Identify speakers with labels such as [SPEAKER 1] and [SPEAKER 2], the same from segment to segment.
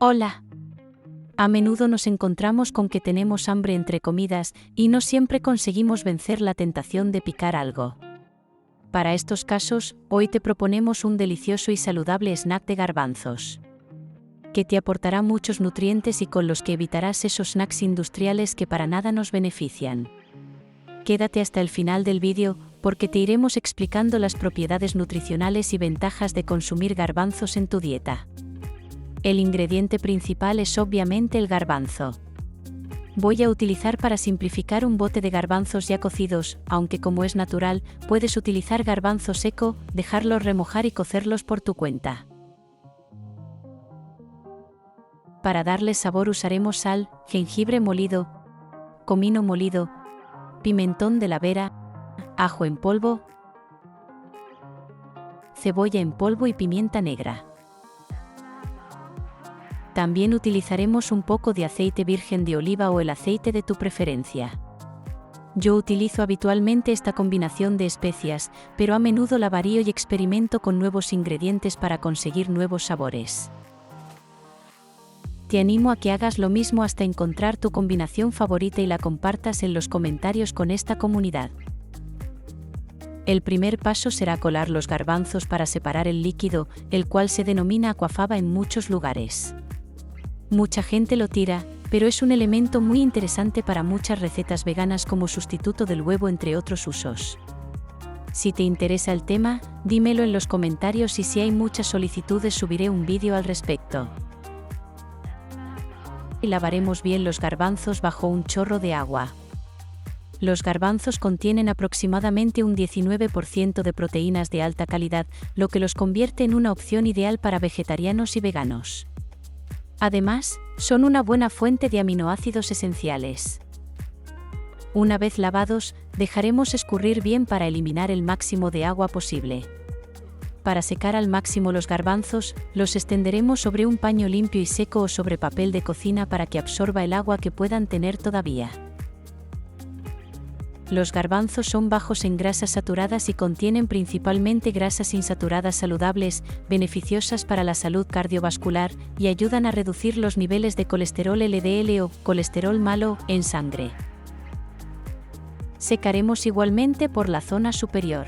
[SPEAKER 1] Hola. A menudo nos encontramos con que tenemos hambre entre comidas y no siempre conseguimos vencer la tentación de picar algo. Para estos casos, hoy te proponemos un delicioso y saludable snack de garbanzos, que te aportará muchos nutrientes y con los que evitarás esos snacks industriales que para nada nos benefician. Quédate hasta el final del vídeo, porque te iremos explicando las propiedades nutricionales y ventajas de consumir garbanzos en tu dieta. El ingrediente principal es obviamente el garbanzo. Voy a utilizar para simplificar un bote de garbanzos ya cocidos, aunque como es natural, puedes utilizar garbanzo seco, dejarlos remojar y cocerlos por tu cuenta. Para darle sabor usaremos sal, jengibre molido, comino molido, pimentón de la vera, ajo en polvo, cebolla en polvo y pimienta negra. También utilizaremos un poco de aceite virgen de oliva o el aceite de tu preferencia. Yo utilizo habitualmente esta combinación de especias, pero a menudo la varío y experimento con nuevos ingredientes para conseguir nuevos sabores. Te animo a que hagas lo mismo hasta encontrar tu combinación favorita y la compartas en los comentarios con esta comunidad. El primer paso será colar los garbanzos para separar el líquido, el cual se denomina aquafaba en muchos lugares. Mucha gente lo tira, pero es un elemento muy interesante para muchas recetas veganas como sustituto del huevo, entre otros usos. Si te interesa el tema, dímelo en los comentarios y si hay muchas solicitudes subiré un vídeo al respecto. Y lavaremos bien los garbanzos bajo un chorro de agua. Los garbanzos contienen aproximadamente un 19% de proteínas de alta calidad, lo que los convierte en una opción ideal para vegetarianos y veganos. Además, son una buena fuente de aminoácidos esenciales. Una vez lavados, dejaremos escurrir bien para eliminar el máximo de agua posible. Para secar al máximo los garbanzos, los extenderemos sobre un paño limpio y seco o sobre papel de cocina para que absorba el agua que puedan tener todavía. Los garbanzos son bajos en grasas saturadas y contienen principalmente grasas insaturadas saludables, beneficiosas para la salud cardiovascular, y ayudan a reducir los niveles de colesterol LDL o colesterol malo en sangre. Secaremos igualmente por la zona superior.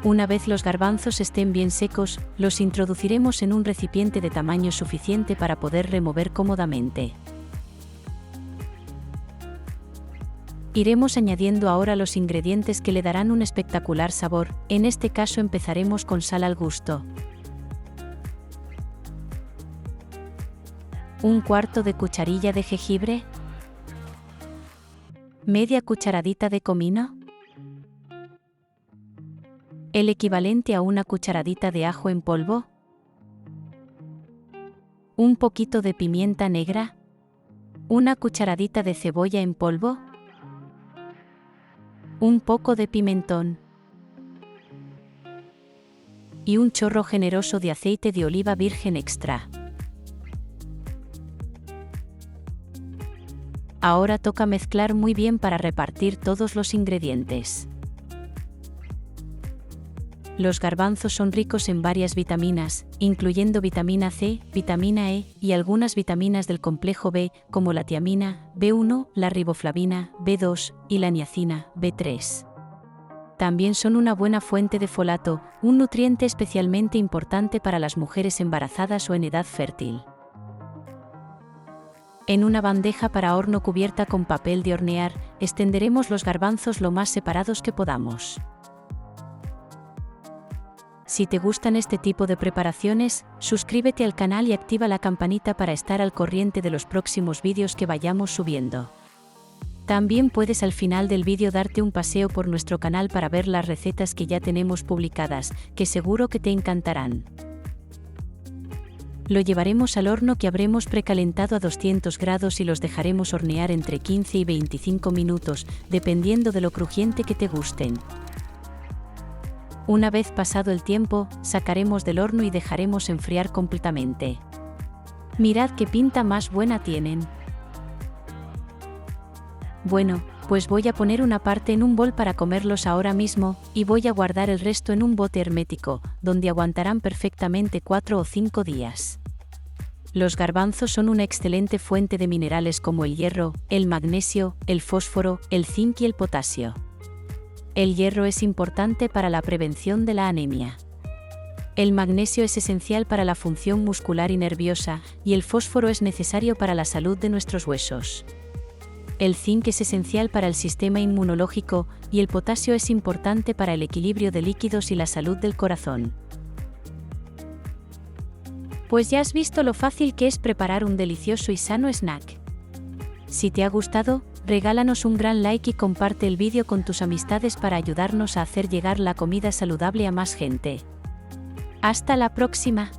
[SPEAKER 1] Una vez los garbanzos estén bien secos, los introduciremos en un recipiente de tamaño suficiente para poder remover cómodamente. Iremos añadiendo ahora los ingredientes que le darán un espectacular sabor, en este caso empezaremos con sal al gusto. Un cuarto de cucharilla de jengibre. Media cucharadita de comino. El equivalente a una cucharadita de ajo en polvo. Un poquito de pimienta negra. Una cucharadita de cebolla en polvo. Un poco de pimentón y un chorro generoso de aceite de oliva virgen extra. Ahora toca mezclar muy bien para repartir todos los ingredientes. Los garbanzos son ricos en varias vitaminas, incluyendo vitamina C, vitamina E y algunas vitaminas del complejo B, como la tiamina, B1, la riboflavina, B2 y la niacina, B3. También son una buena fuente de folato, un nutriente especialmente importante para las mujeres embarazadas o en edad fértil. En una bandeja para horno cubierta con papel de hornear, extenderemos los garbanzos lo más separados que podamos. Si te gustan este tipo de preparaciones, suscríbete al canal y activa la campanita para estar al corriente de los próximos vídeos que vayamos subiendo. También puedes al final del vídeo darte un paseo por nuestro canal para ver las recetas que ya tenemos publicadas, que seguro que te encantarán. Lo llevaremos al horno que habremos precalentado a 200 grados y los dejaremos hornear entre 15 y 25 minutos, dependiendo de lo crujiente que te gusten. Una vez pasado el tiempo, sacaremos del horno y dejaremos enfriar completamente. Mirad qué pinta más buena tienen. Bueno, pues voy a poner una parte en un bol para comerlos ahora mismo, y voy a guardar el resto en un bote hermético, donde aguantarán perfectamente 4 o 5 días. Los garbanzos son una excelente fuente de minerales como el hierro, el magnesio, el fósforo, el zinc y el potasio. El hierro es importante para la prevención de la anemia. El magnesio es esencial para la función muscular y nerviosa, y el fósforo es necesario para la salud de nuestros huesos. El zinc es esencial para el sistema inmunológico, y el potasio es importante para el equilibrio de líquidos y la salud del corazón. Pues ya has visto lo fácil que es preparar un delicioso y sano snack. Si te ha gustado, regálanos un gran like y comparte el vídeo con tus amistades para ayudarnos a hacer llegar la comida saludable a más gente. ¡Hasta la próxima!